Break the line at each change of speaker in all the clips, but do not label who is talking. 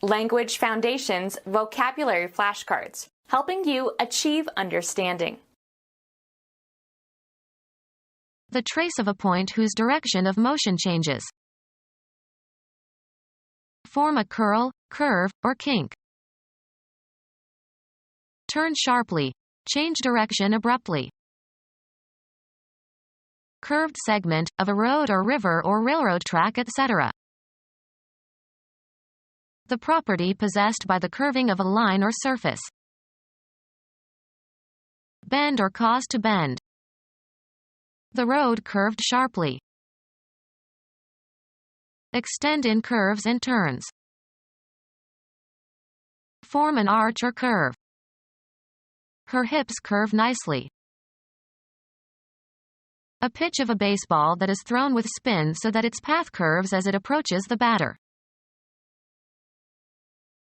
Language Foundations Vocabulary Flashcards, helping you achieve understanding.
The trace of a point whose direction of motion changes. Form a curl, curve, or kink. Turn sharply. Change direction abruptly. Curved segment of a road or river or railroad track, etc. The property possessed by the curving of a line or surface. Bend or cause to bend. The road curved sharply. Extend in curves and turns. Form an arch or curve. Her hips curve nicely. A pitch of a baseball that is thrown with spin so that its path curves as it approaches the batter.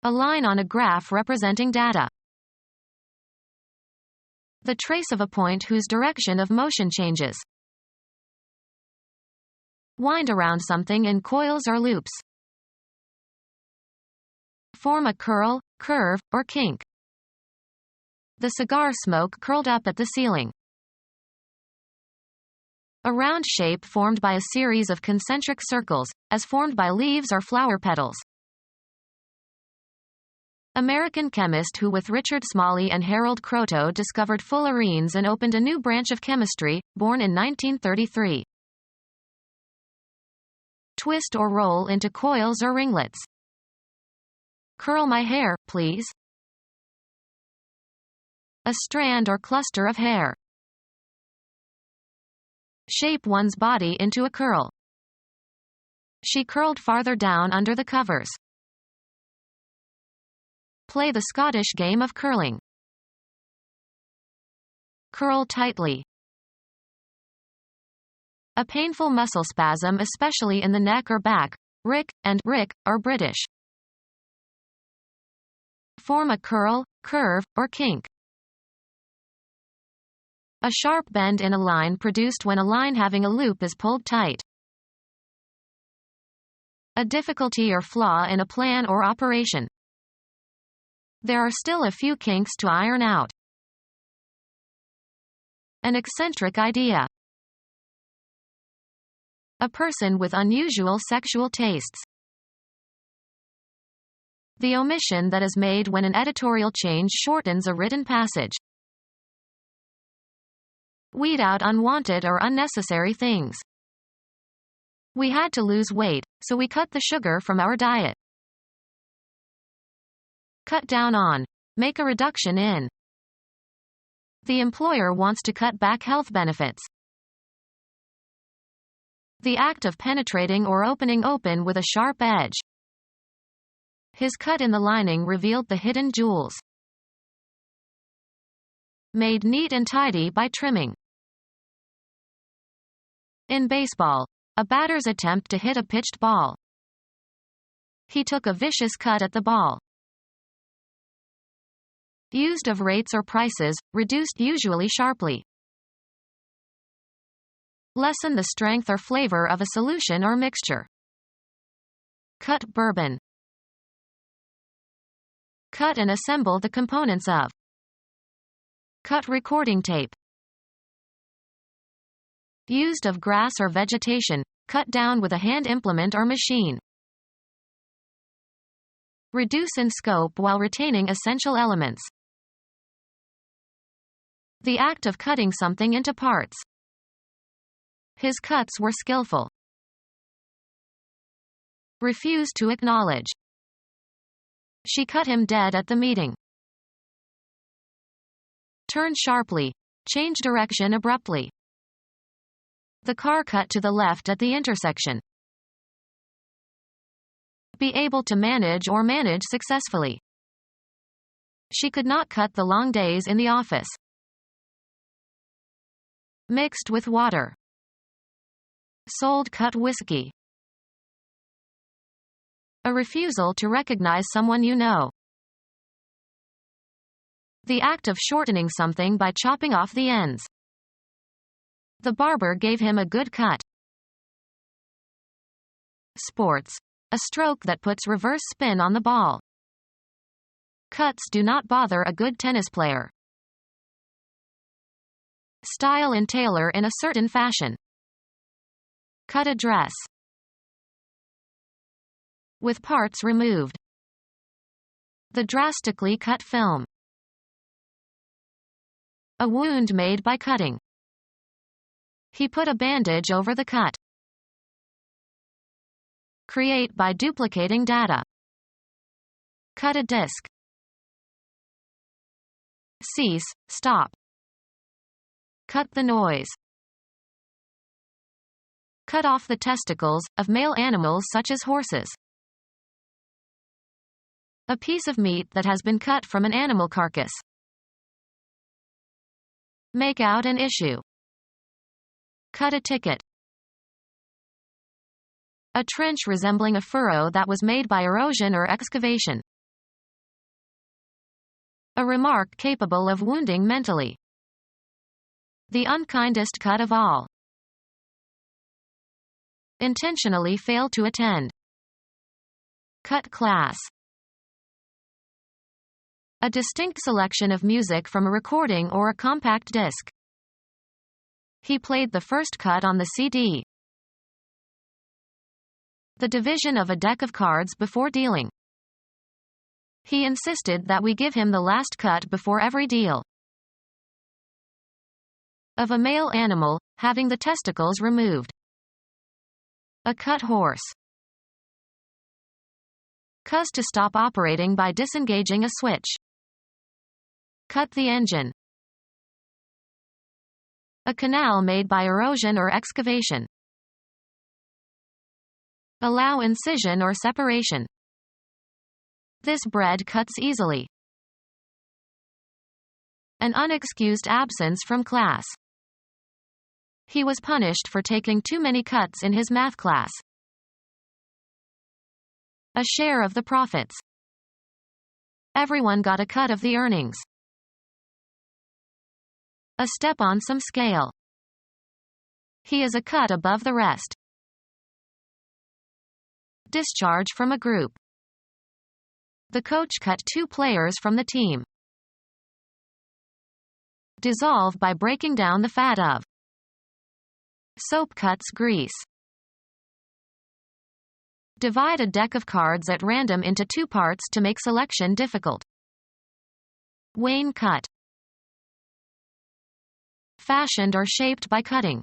A line on a graph representing data. The trace of a point whose direction of motion changes. Wind around something in coils or loops. Form a curl, curve, or kink. The cigar smoke curled up at the ceiling. A round shape formed by a series of concentric circles, as formed by leaves or flower petals. American chemist who with Richard Smalley and Harold Kroto discovered fullerenes and opened a new branch of chemistry, born in 1933. Twist or roll into coils or ringlets. Curl my hair, please. A strand or cluster of hair. Shape one's body into a curl. She curled farther down under the covers. Play the Scottish game of curling. Curl tightly. A painful muscle spasm, especially in the neck or back. Rick and Rick are British. Form a curl, curve, or kink. A sharp bend in a line produced when a line having a loop is pulled tight. A difficulty or flaw in a plan or operation. There are still a few kinks to iron out. An eccentric idea. A person with unusual sexual tastes. The omission that is made when an editorial change shortens a written passage. Weed out unwanted or unnecessary things. We had to lose weight, so we cut the sugar from our diet. Cut down on. Make a reduction in. The employer wants to cut back health benefits. The act of penetrating or opening open with a sharp edge. His cut in the lining revealed the hidden jewels. Made neat and tidy by trimming. In baseball, a batter's attempt to hit a pitched ball. He took a vicious cut at the ball. Used of rates or prices, reduced usually sharply. Lessen the strength or flavor of a solution or mixture. Cut bourbon. Cut and assemble the components of. Cut recording tape. Used of grass or vegetation, cut down with a hand implement or machine. Reduce in scope while retaining essential elements. The act of cutting something into parts. His cuts were skillful. Refuse to acknowledge. She cut him dead at the meeting. Turn sharply. Change direction abruptly. The car cut to the left at the intersection. Be able to manage or manage successfully. She could not cut the long days in the office. Mixed with water. Sold cut whiskey. A refusal to recognize someone you know. The act of shortening something by chopping off the ends. The barber gave him a good cut. Sports. a stroke that puts reverse spin on the ball. Cuts do not bother a good tennis player. Style and tailor in a certain fashion. Cut a dress. With parts removed. The drastically cut film. A wound made by cutting. He put a bandage over the cut. Create by duplicating data. Cut a disc. Cease, stop. Cut the noise. Cut off the testicles of male animals such as horses. A piece of meat that has been cut from an animal carcass. Make out an issue. Cut a ticket. A trench resembling a furrow that was made by erosion or excavation. A remark capable of wounding mentally. The unkindest cut of all. Intentionally fail to attend. Cut class. A distinct selection of music from a recording or a compact disc. He played the first cut on the CD. The division of a deck of cards before dealing. He insisted that we give him the last cut before every deal. Of a male animal, having the testicles removed. A cut horse. Cuss to stop operating by disengaging a switch. Cut the engine. A canal made by erosion or excavation. Allow incision or separation. This bread cuts easily. An unexcused absence from class. He was punished for taking too many cuts in his math class. A share of the profits. Everyone got a cut of the earnings. A step on some scale. He is a cut above the rest. Discharge from a group. The coach cut 2 players from the team. Dissolve by breaking down the fat of. Soap cuts grease. Divide a deck of cards at random into 2 parts to make selection difficult. Wayne cut. Fashioned or shaped by cutting.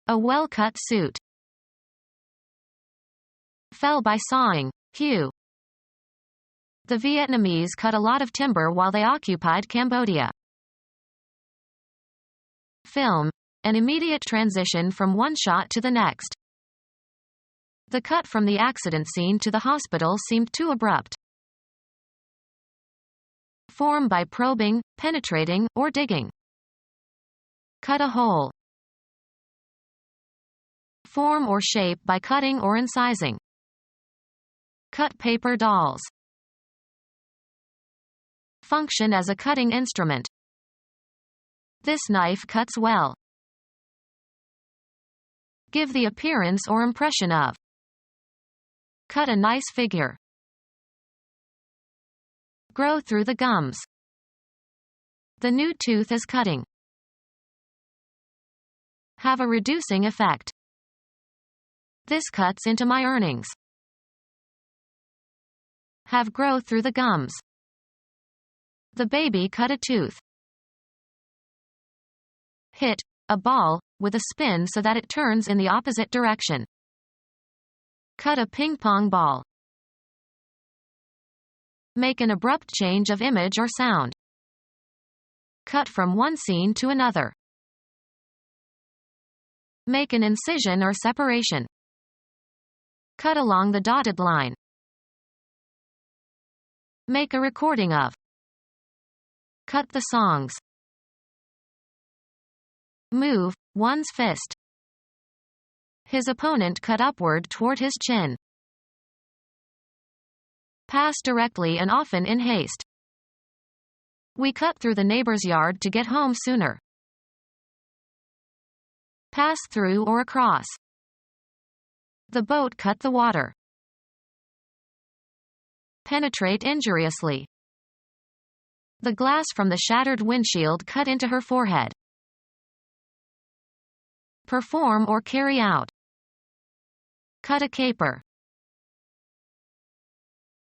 A well-cut suit. Fell by sawing, hew. The Vietnamese cut a lot of timber while they occupied Cambodia. Film. An immediate transition from one shot to the next. The cut from the accident scene to the hospital seemed too abrupt. Form by probing, penetrating, or digging. Cut a hole. Form or shape by cutting or incising. Cut paper dolls. Function as a cutting instrument. This knife cuts well. Give the appearance or impression of. Cut a nice figure. Grow through the gums. The new tooth is cutting. Have a reducing effect. This cuts into my earnings. Have growth through the gums. The baby cut a tooth. Hit a ball with a spin so that it turns in the opposite direction. Cut a ping pong ball. Make an abrupt change of image or sound. Cut from one scene to another. Make an incision or separation. Cut along the dotted line. Make a recording of. Cut the songs. Move one's fist. His opponent cut upward toward his chin. Pass directly and often in haste. We cut through the neighbor's yard to get home sooner. Pass through or across. The boat cut the water. penetrate injuriously. The glass from the shattered windshield cut into her forehead. Perform or carry out. Cut a caper.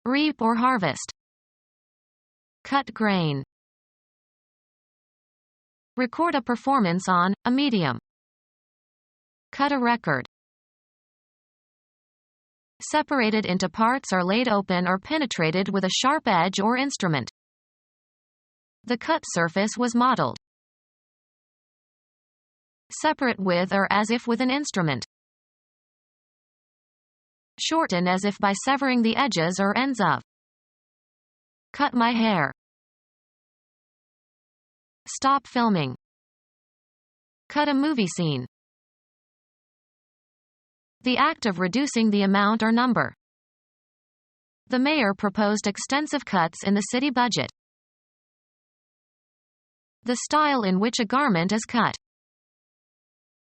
Reap or harvest. Cut grain. Record a performance on a medium. Cut a record. Separated into parts or laid open or penetrated with a sharp edge or instrument. The cut surface was modeled. Separate with or as if with an instrument. Shorten as if by severing the edges or ends of. Cut my hair. Stop filming. Cut a movie scene. The act of reducing the amount or number. The mayor proposed extensive cuts in the city budget. The style in which a garment is cut.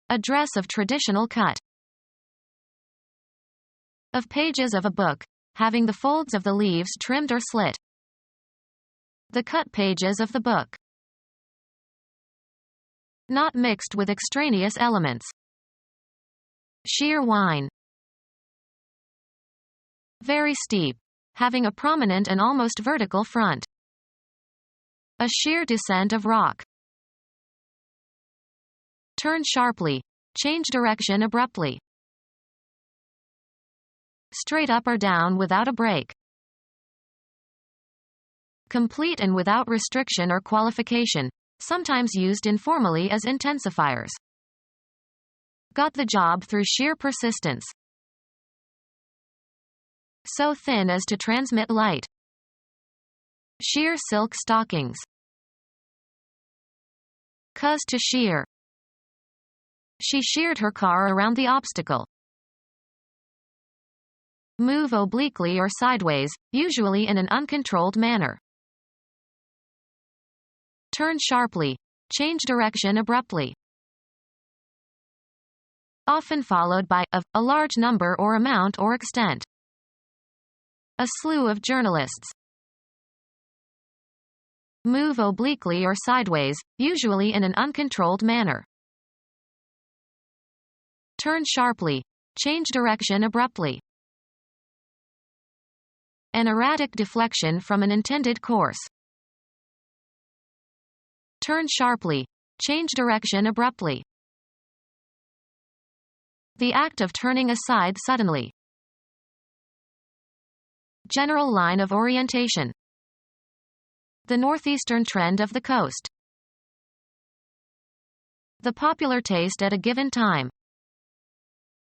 A dress of traditional cut. Of pages of a book, having the folds of the leaves trimmed or slit. The cut pages of the book. Not mixed with extraneous elements. Sheer wine. Very steep, having a prominent and almost vertical front. A sheer descent of rock. Turn sharply, change direction abruptly. Straight up or down without a break. Complete and without restriction or qualification, sometimes used informally as intensifiers. Got the job through sheer persistence. So thin as to transmit light. Sheer silk stockings. Cuz to shear. She sheared her car around the obstacle. Move obliquely or sideways, usually in an uncontrolled manner. Turn sharply, change direction abruptly. Often followed by of a large number or amount or extent. A slew of journalists. Move obliquely or sideways, usually in an uncontrolled manner. Turn sharply, change direction abruptly. An erratic deflection from an intended course. Turn sharply, change direction abruptly. The act of turning aside suddenly. General line of orientation. The northeastern trend of the coast. The popular taste at a given time.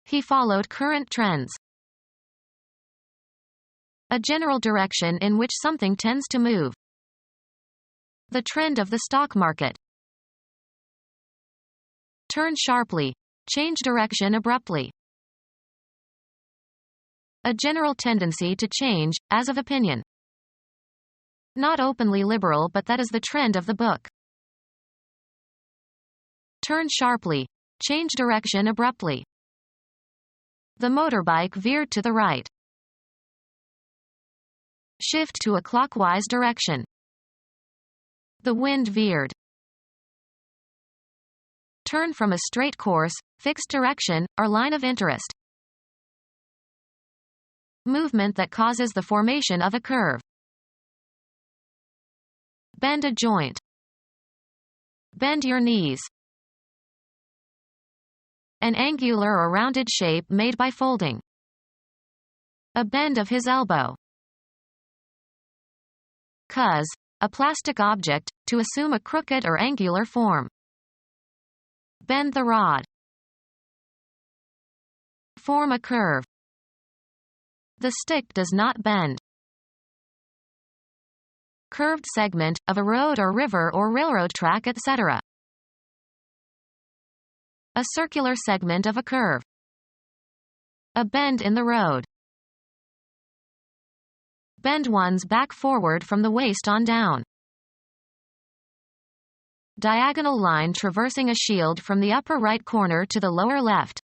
He followed current trends. A general direction in which something tends to move. The trend of the stock market. Turn sharply, change direction abruptly. A general tendency to change, as of opinion. Not openly liberal, but that is the trend of the book. Turn sharply, change direction abruptly. The motorbike veered to the right. Shift to a clockwise direction. The wind veered. Turn from a straight course, fixed direction, or line of interest. Movement that causes the formation of a curve. Bend a joint. Bend your knees. An angular or rounded shape made by folding. A bend of his elbow. Cuz, a plastic object, to assume a crooked or angular form. Bend the rod. Form a curve. The stick does not bend. Curved segment, of a road or river or railroad track, etc. A circular segment of a curve. A bend in the road. Bend one's back forward from the waist on down. Diagonal line traversing a shield from the upper right corner to the lower left.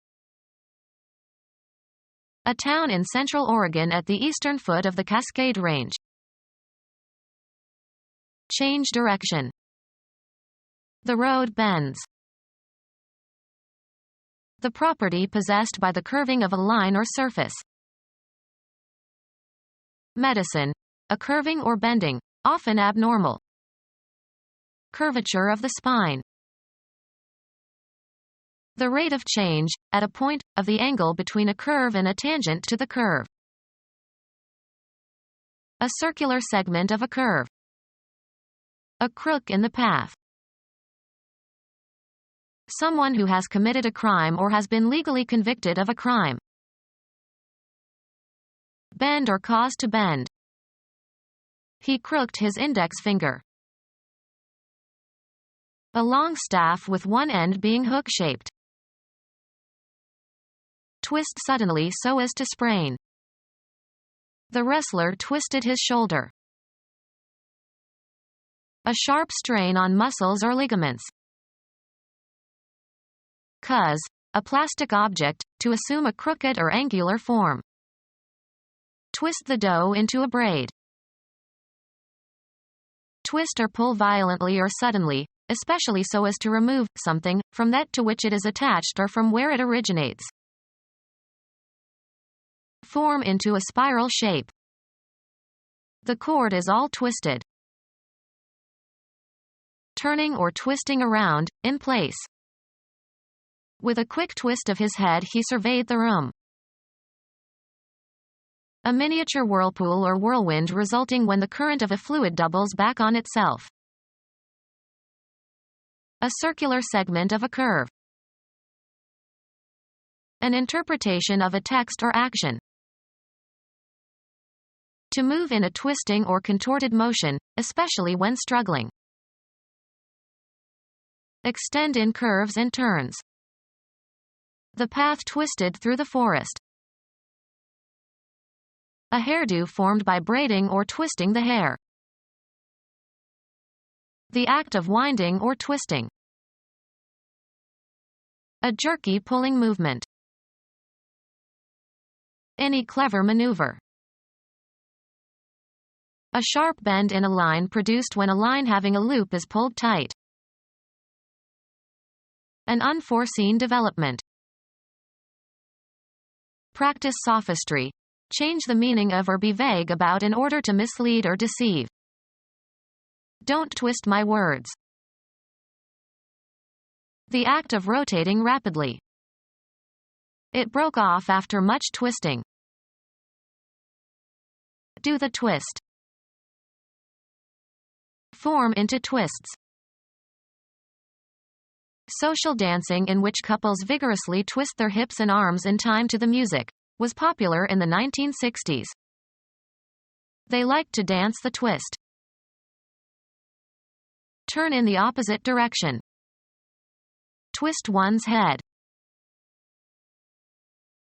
A town in central Oregon at the eastern foot of the Cascade Range. Change direction. The road bends. The property possessed by the curving of a line or surface. Medicine. A curving or bending, often abnormal. Curvature of the spine. The rate of change, at a point, of the angle between a curve and a tangent to the curve. A circular segment of a curve. A crook in the path. Someone who has committed a crime or has been legally convicted of a crime. Bend or cause to bend. He crooked his index finger. A long staff with one end being hook-shaped. Twist suddenly so as to sprain. The wrestler twisted his shoulder. A sharp strain on muscles or ligaments. Cuz. A plastic object, to assume a crooked or angular form. Twist the dough into a braid. Twist or pull violently or suddenly, especially so as to remove something from that to which it is attached or from where it originates. Form into a spiral shape. The cord is all twisted. Turning or twisting around, in place. With a quick twist of his head he surveyed the room. A miniature whirlpool or whirlwind resulting when the current of a fluid doubles back on itself. A circular segment of a curve. An interpretation of a text or action. To move in a twisting or contorted motion, especially when struggling. Extend in curves and turns. The path twisted through the forest. A hairdo formed by braiding or twisting the hair. The act of winding or twisting. A jerky pulling movement. Any clever maneuver. A sharp bend in a line produced when a line having a loop is pulled tight. An unforeseen development. Practice sophistry. Change the meaning of or be vague about in order to mislead or deceive. Don't twist my words. The act of rotating rapidly. It broke off after much twisting. Do the twist. Form into twists. Social dancing in which couples vigorously twist their hips and arms in time to the music was popular in the 1960s. They liked to dance the twist. Turn in the opposite direction. Twist one's head.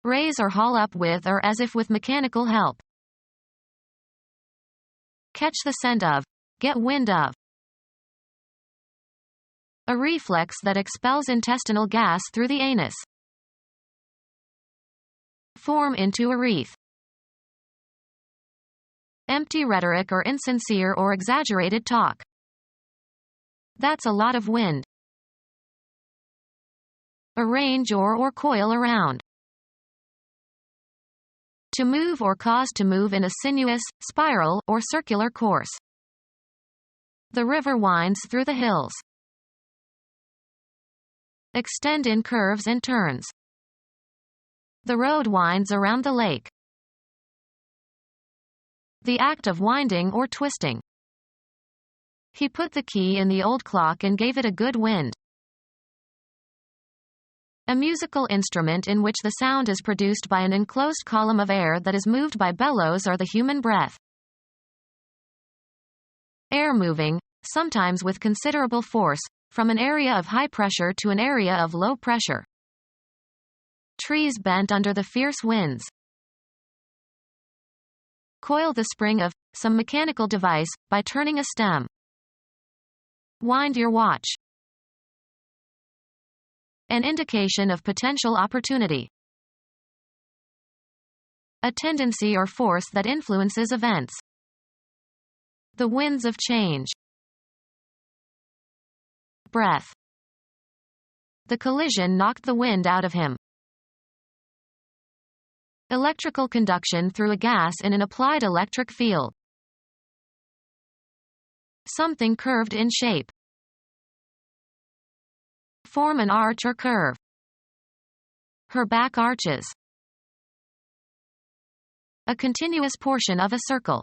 Raise or haul up with or as if with mechanical help. Catch the scent of. Get wind of. A reflex that expels intestinal gas through the anus. Form into a wreath. Empty rhetoric or insincere or exaggerated talk. That's a lot of wind. Arrange or coil around. To move or cause to move in a sinuous, spiral, or circular course. The river winds through the hills. Extend in curves and turns. The road winds around the lake. The act of winding or twisting. He put the key in the old clock and gave it a good wind. A musical instrument in which the sound is produced by an enclosed column of air that is moved by bellows or the human breath. Air moving, sometimes with considerable force, from an area of high pressure to an area of low pressure. Trees bent under the fierce winds. Coil the spring of some mechanical device by turning a stem. Wind your watch. An indication of potential opportunity. A tendency or force that influences events. The winds of change. Breath. The collision knocked the wind out of him. Electrical conduction through a gas in an applied electric field. Something curved in shape. Form an arch or curve. Her back arches. A continuous portion of a circle.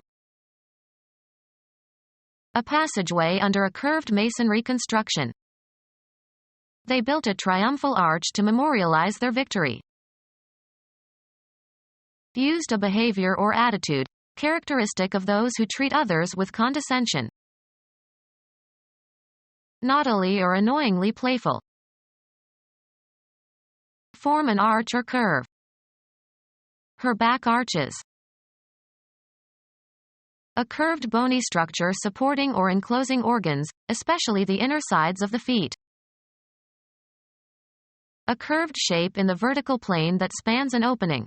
A passageway under a curved masonry construction. They built a triumphal arch to memorialize their victory. Used a behavior or attitude, characteristic of those who treat others with condescension. Naughtily or annoyingly playful. Form an arch or curve. Her back arches. A curved bony structure supporting or enclosing organs, especially the inner sides of the feet. A curved shape in the vertical plane that spans an opening.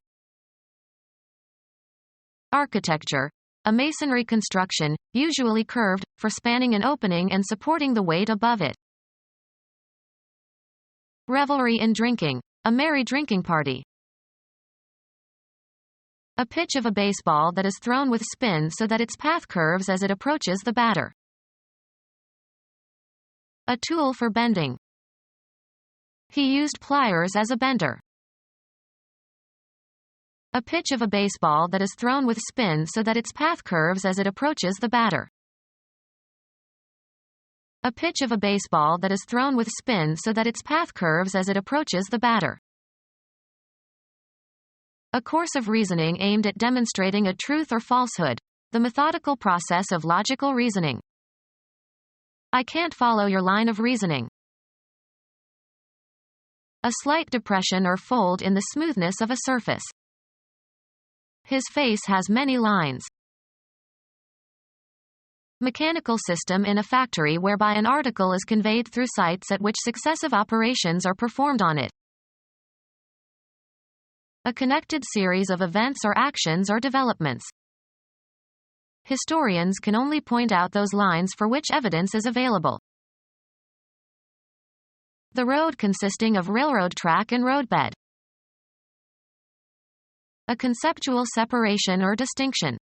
Architecture. A masonry construction, usually curved, for spanning an opening and supporting the weight above it. Revelry in drinking. A merry drinking party. A pitch of a baseball that is thrown with spin so that its path curves as it approaches the batter. A tool for bending. He used pliers as a bender. A pitch of a baseball that is thrown with spin so that its path curves as it approaches the batter. A pitch of a baseball that is thrown with spin so that its path curves as it approaches the batter. A course of reasoning aimed at demonstrating a truth or falsehood. The methodical process of logical reasoning. I can't follow your line of reasoning. A slight depression or fold in the smoothness of a surface. His face has many lines. Mechanical system in a factory whereby an article is conveyed through sites at which successive operations are performed on it. A connected series of events or actions or developments. Historians can only point out those lines for which evidence is available. The road consisting of railroad track and roadbed. A conceptual separation or distinction.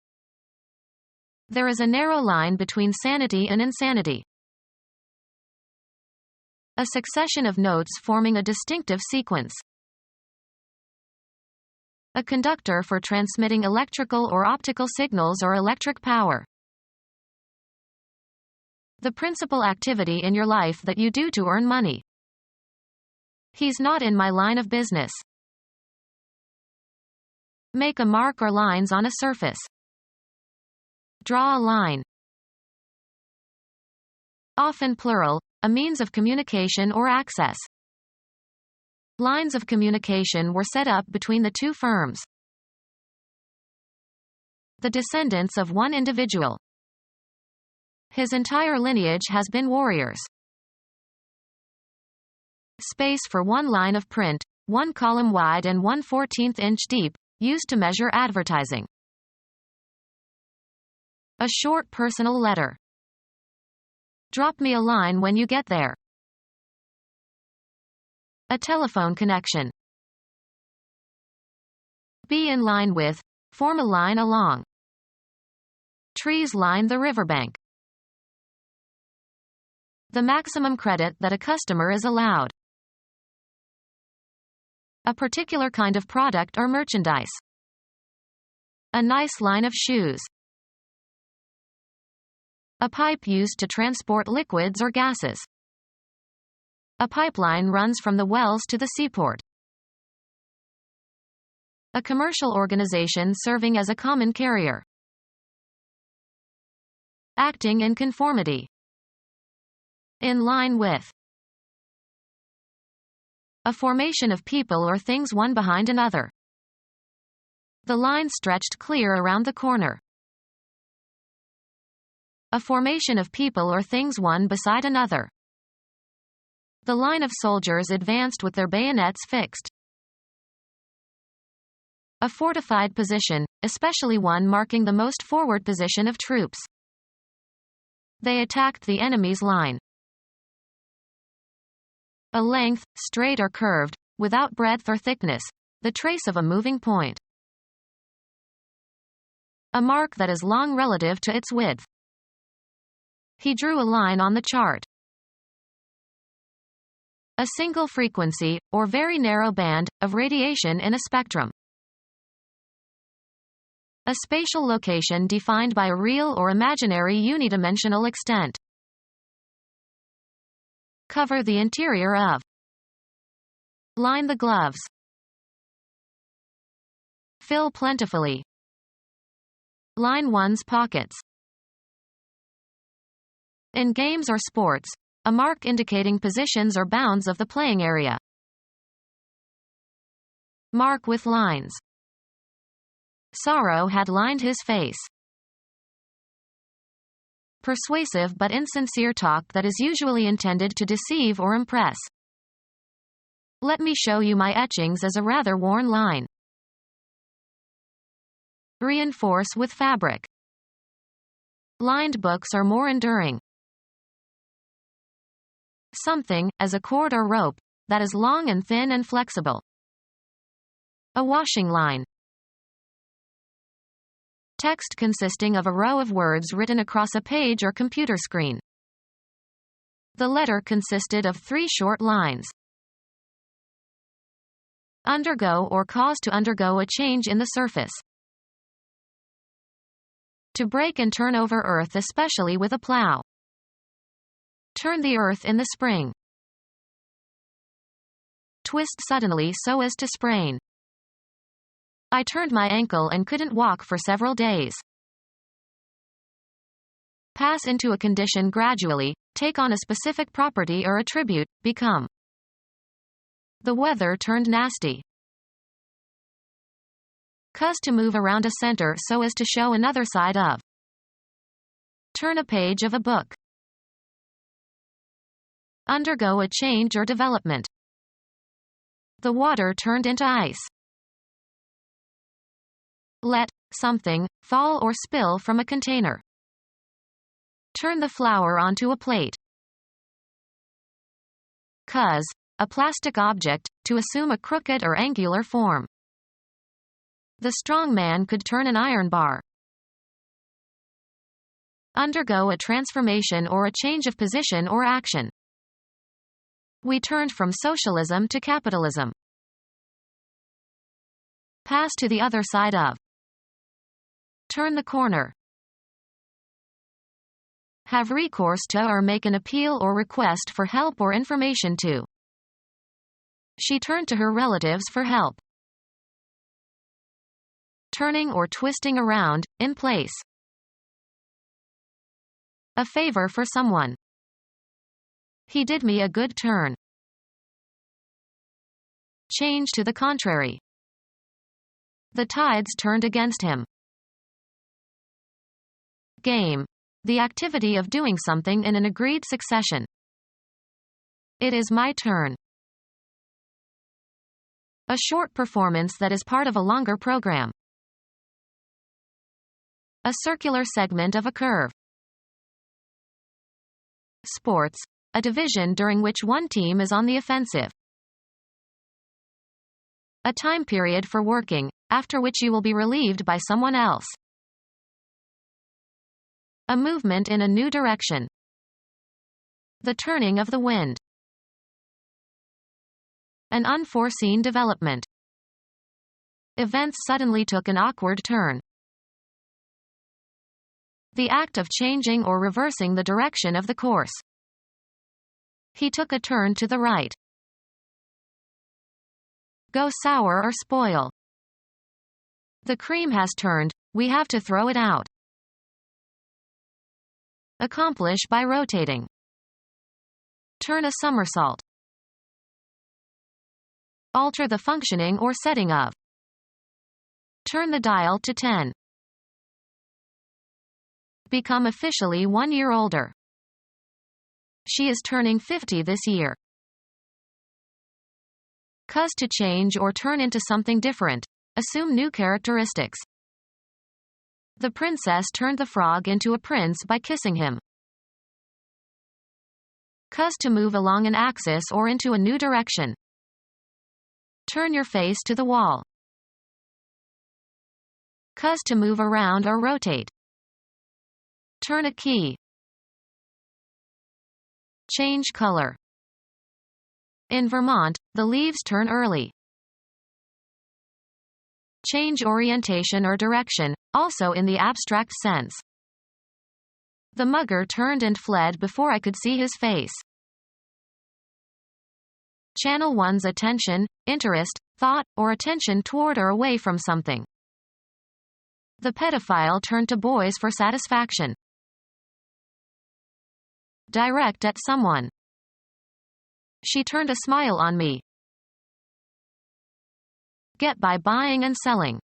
There is a narrow line between sanity and insanity. A succession of notes forming a distinctive sequence. A conductor for transmitting electrical or optical signals or electric power. The principal activity in your life that you do to earn money. He's not in my line of business. Make a mark or lines on a surface. Draw a line. Often plural, a means of communication or access. Lines of communication were set up between the two firms. The descendants of one individual. His entire lineage has been warriors. Space for one line of print, 1 column wide and 1/14 inch deep, used to measure advertising. A short personal letter. Drop me a line when you get there. A telephone connection. Be in line with, form a line along. Trees line the riverbank. The maximum credit that a customer is allowed. A particular kind of product or merchandise. A nice line of shoes. A pipe used to transport liquids or gases. A pipeline runs from the wells to the seaport. A commercial organization serving as a common carrier. Acting in conformity. In line with. A formation of people or things one behind another. The line stretched clear around the corner. A formation of people or things one beside another. The line of soldiers advanced with their bayonets fixed. A fortified position, especially one marking the most forward position of troops. They attacked the enemy's line. A length, straight or curved, without breadth or thickness, the trace of a moving point. A mark that is long relative to its width. He drew a line on the chart. A single frequency, or very narrow band, of radiation in a spectrum. A spatial location defined by a real or imaginary unidimensional extent. Cover the interior of. Line the gloves. Fill plentifully. Line one's pockets. In games or sports, a mark indicating positions or bounds of the playing area. Mark with lines. Sorrow had lined his face. Persuasive but insincere talk that is usually intended to deceive or impress. Let me show you my etchings as a rather worn line. Reinforce with fabric. Lined books are more enduring. Something, as a cord or rope, that is long and thin and flexible. A washing line. Text consisting of a row of words written across a page or computer screen. The letter consisted of 3 short lines. Undergo or cause to undergo a change in the surface. To break and turn over earth, especially with a plow. Turn the earth in the spring. Twist suddenly so as to sprain. I turned my ankle and couldn't walk for several days. Pass into a condition gradually, take on a specific property or attribute, become. The weather turned nasty. Cause to move around a center so as to show another side of. Turn a page of a book. Undergo a change or development. The water turned into ice. Let something fall or spill from a container. Turn the flour onto a plate. Cause a plastic object, to assume a crooked or angular form. The strong man could turn an iron bar. Undergo a transformation or a change of position or action. We turned from socialism to capitalism. Pass to the other side of. Turn the corner. Have recourse to or make an appeal or request for help or information to. She turned to her relatives for help. Turning or twisting around, in place. A favor for someone. He did me a good turn. Change to the contrary. The tides turned against him. Game. The activity of doing something in an agreed succession. It is my turn. A short performance that is part of a longer program. A circular segment of a curve. Sports. A division during which one team is on the offensive. A time period for working, after which you will be relieved by someone else. A movement in a new direction. The turning of the wind. An unforeseen development. Events suddenly took an awkward turn. The act of changing or reversing the direction of the course. He took a turn to the right. Go sour or spoil. The cream has turned, we have to throw it out. Accomplish by rotating. Turn a somersault. Alter the functioning or setting of. Turn the dial to 10. Become officially 1 year older. She is turning 50 this year. Cause to change or turn into something different, assume new characteristics. The princess turned the frog into a prince by kissing him. Cause to move along an axis or into a new direction. Turn your face to the wall. Cause to move around or rotate. Turn a key. Change color. In Vermont, the leaves turn early. Change orientation or direction, also in the abstract sense. The mugger turned and fled before I could see his face. Channel one's attention, interest, thought, or attention toward or away from something. The pedophile turned to boys for satisfaction. Direct at someone. She turned a smile on me. Get by buying and selling.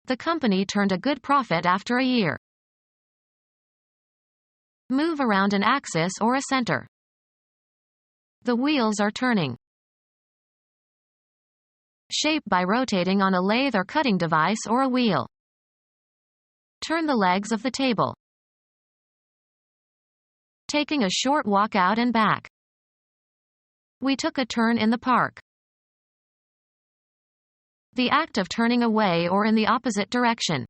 The company turned a good profit after a year. Move around an axis or a center. The wheels are turning. Shape by rotating on a lathe or cutting device or a wheel. Turn the legs of the table. Taking a short walk out and back. We took a turn in the park. The act of turning away or in the opposite direction.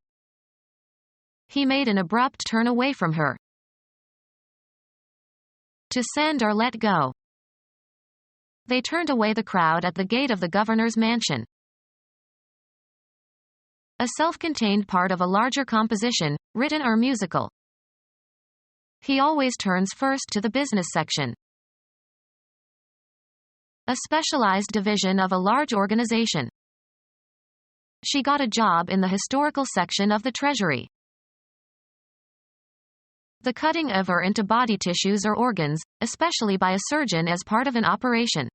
He made an abrupt turn away from her. To send or let go. They turned away the crowd at the gate of the governor's mansion. A self-contained part of a larger composition, written or musical. He always turns first to the business section. A specialized division of a large organization. She got a job in the historical section of the Treasury. The cutting of or into body tissues or organs, especially by a surgeon as part of an operation.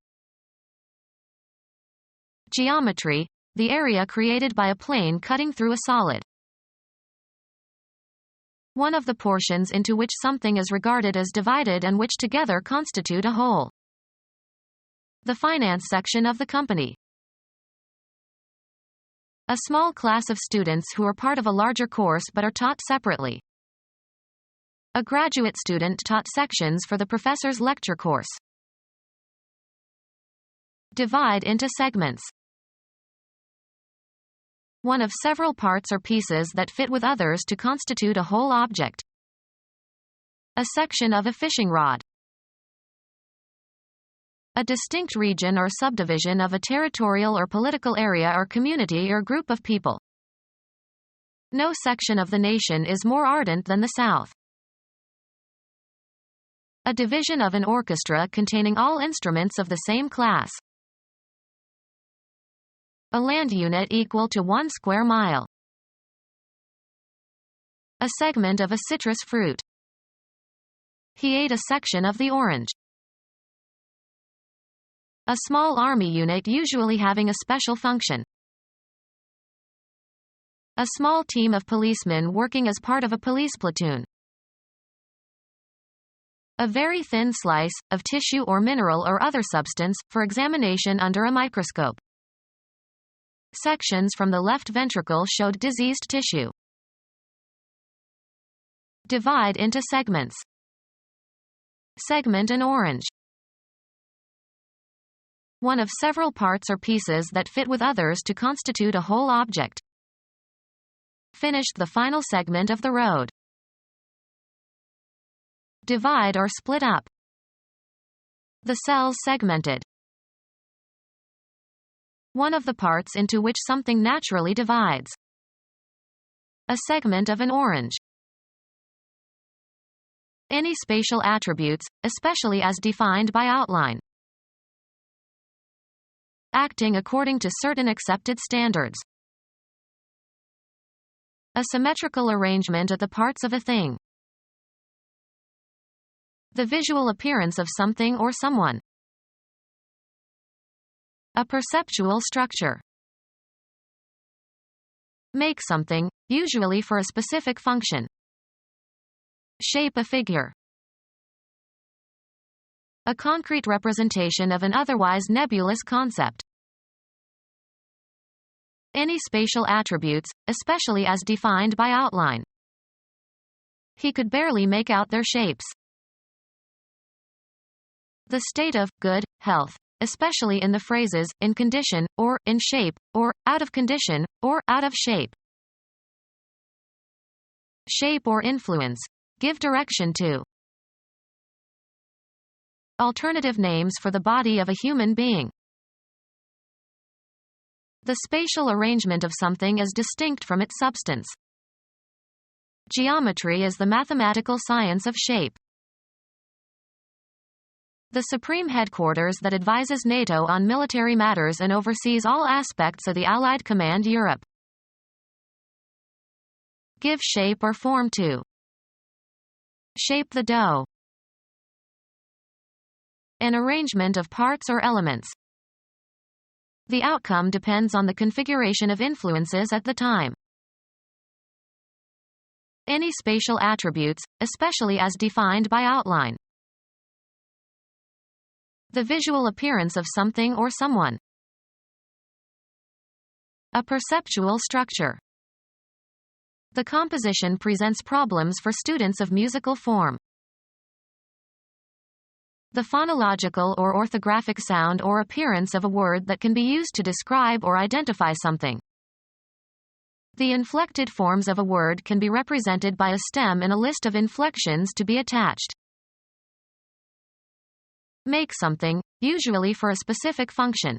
Geometry, the area created by a plane cutting through a solid. One of the portions into which something is regarded as divided and which together constitute a whole. The finance section of the company. A small class of students who are part of a larger course but are taught separately. A graduate student taught sections for the professor's lecture course. Divide into segments. One of several parts or pieces that fit with others to constitute a whole object. A section of a fishing rod. A distinct region or subdivision of a territorial or political area or community or group of people. No section of the nation is more ardent than the South. A division of an orchestra containing all instruments of the same class. A land unit equal to 1 square mile. A segment of a citrus fruit. He ate a section of the orange. A small army unit usually having a special function. A small team of policemen working as part of a police platoon. A very thin slice, of tissue or mineral or other substance, for examination under a microscope. Sections from the left ventricle showed diseased tissue. Divide into segments. Segment an orange. One of several parts or pieces that fit with others to constitute a whole object. Finished the final segment of the road. Divide or split up. The cells segmented. One of the parts into which something naturally divides. A segment of an orange. Any spatial attributes, especially as defined by outline. Acting according to certain accepted standards. A symmetrical arrangement of the parts of a thing. The visual appearance of something or someone. A perceptual structure. Make something, usually for a specific function. Shape a figure. A concrete representation of an otherwise nebulous concept. Any spatial attributes, especially as defined by outline. He could barely make out their shapes. The state of good health, especially in the phrases in condition, or in shape, or out of condition, or out of shape. Shape or influence. Give direction to. Alternative names for the body of a human being. The spatial arrangement of something is distinct from its substance. Geometry is the mathematical science of shape. The supreme headquarters that advises NATO on military matters and oversees all aspects of the Allied Command Europe. Give shape or form to. Shape the dough. An arrangement of parts or elements. The outcome depends on the configuration of influences at the time. Any spatial attributes, especially as defined by outline. The visual appearance of something or someone. A perceptual structure. The composition presents problems for students of musical form. The phonological or orthographic sound or appearance of a word that can be used to describe or identify something. The inflected forms of a word can be represented by a stem in a list of inflections to be attached. Make something, usually for a specific function.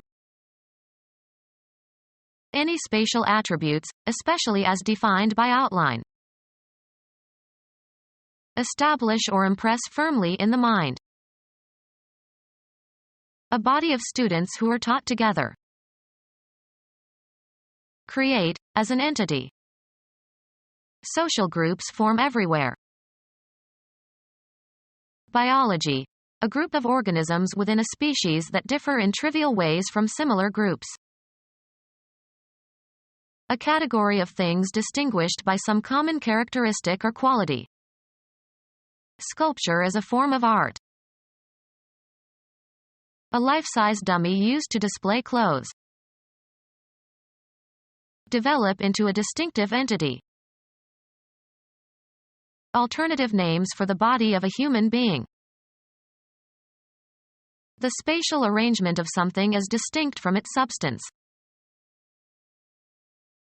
Any spatial attributes, especially as defined by outline. Establish or impress firmly in the mind. A body of students who are taught together. Create, as an entity. Social groups form everywhere. Biology. A group of organisms within a species that differ in trivial ways from similar groups. A category of things distinguished by some common characteristic or quality. Sculpture is a form of art. A life-size dummy used to display clothes. Develop into a distinctive entity. Alternative names for the body of a human being. The spatial arrangement of something is distinct from its substance.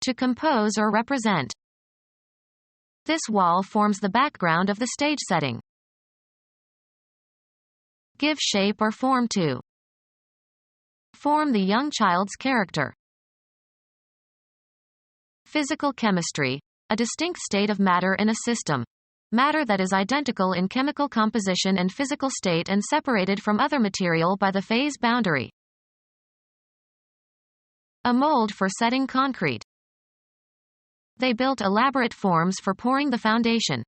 To compose or represent. This wall forms the background of the stage setting. Give shape or form to. Form the young child's character. Physical chemistry. A distinct state of matter in a system. Matter that is identical in chemical composition and physical state and separated from other material by the phase boundary. A mold for setting concrete. They built elaborate forms for pouring the foundation.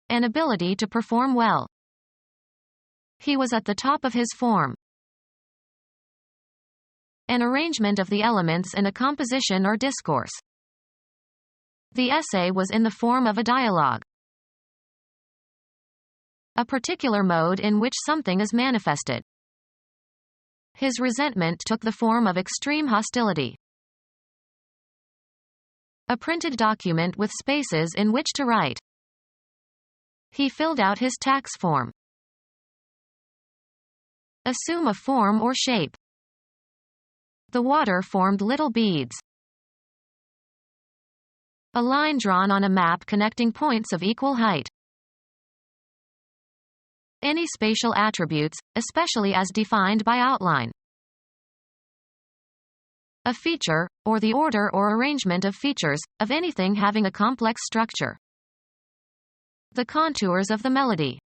An ability to perform well. He was at the top of his form. An arrangement of the elements in a composition or discourse. The essay was in the form of a dialogue. A particular mode in which something is manifested. His resentment took the form of extreme hostility. A printed document with spaces in which to write. He filled out his tax form. Assume a form or shape. The water formed little beads. A line drawn on a map connecting points of equal height. Any spatial attributes, especially as defined by outline. A feature, or the order or arrangement of features, of anything having a complex structure. The contours of the melody.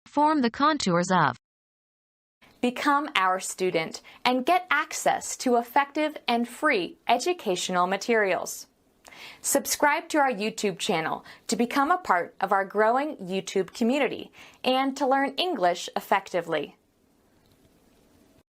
Form the contours of.
Become our student and get access to effective and free educational materials. Subscribe to our YouTube channel to become a part of our growing YouTube community and to learn English effectively.